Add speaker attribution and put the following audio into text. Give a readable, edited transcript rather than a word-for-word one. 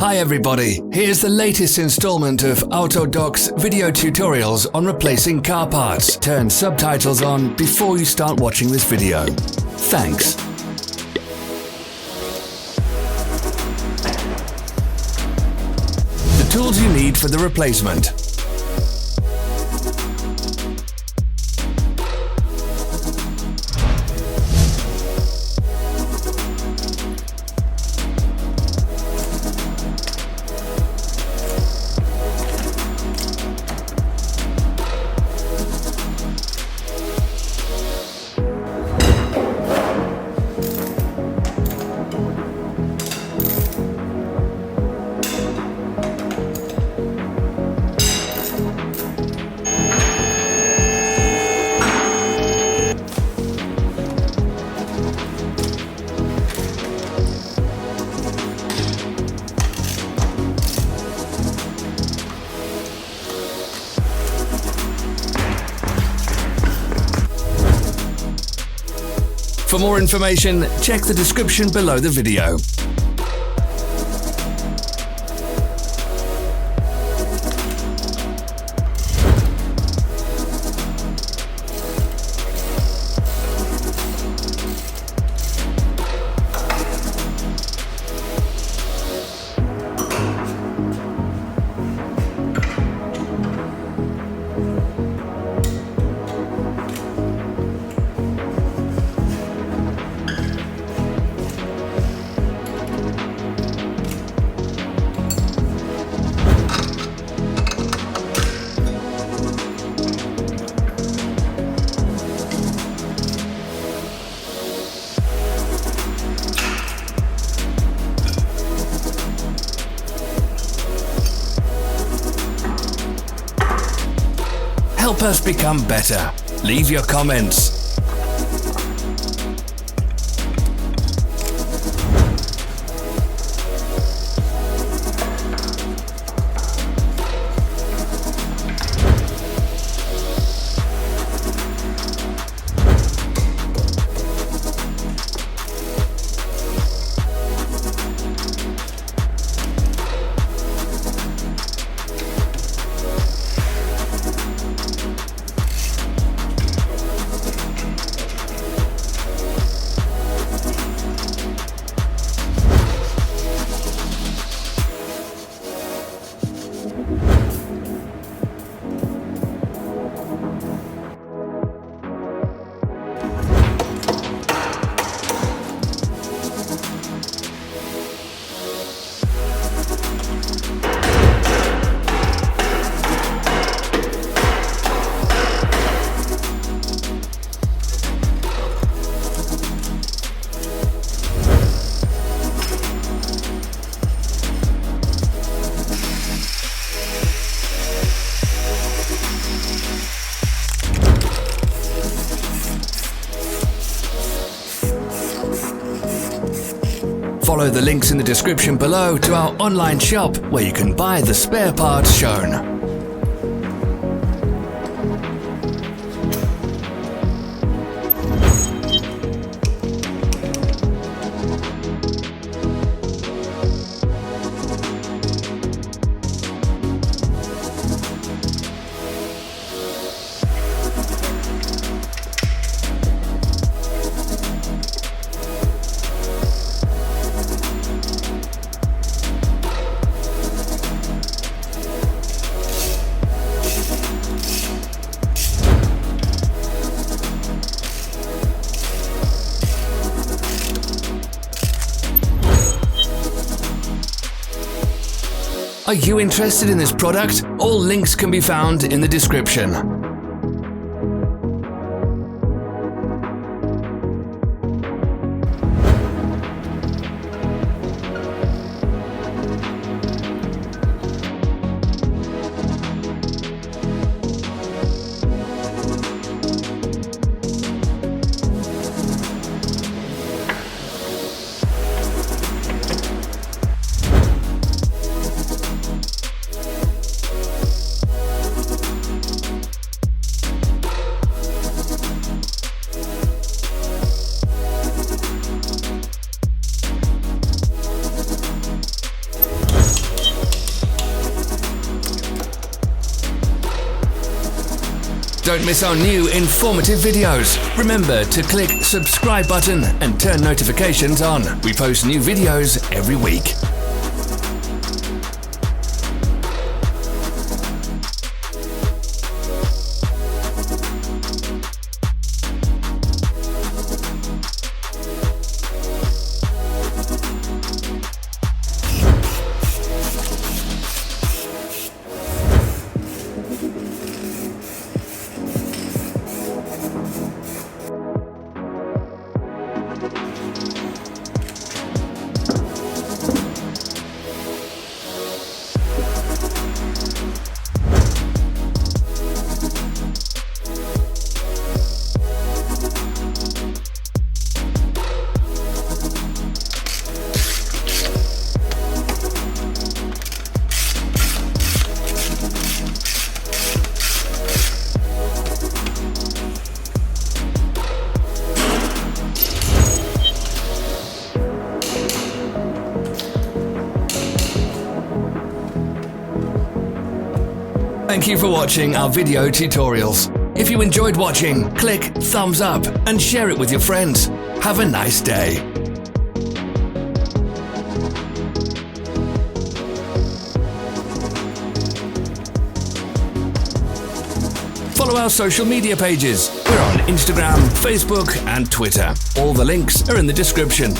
Speaker 1: Hi everybody, here's the latest installment of Autodoc's video tutorials on replacing car parts. Turn subtitles on before you start watching this video. Thanks. The tools you need for the replacement. For more information, check the description below the video. Help us become better. Leave your comments. Follow the links in the description below to our online shop where you can buy the spare parts shown. Are you interested in this product? All links can be found in the description. don't miss our new informative videos. Remember to click subscribe button and turn notifications on. We post new videos every week. Thank you for watching our video tutorials. If you enjoyed watching, click thumbs up and share it with your friends. Have a nice day. Follow our social media pages. We're on Instagram, Facebook and Twitter. All the links are in the description.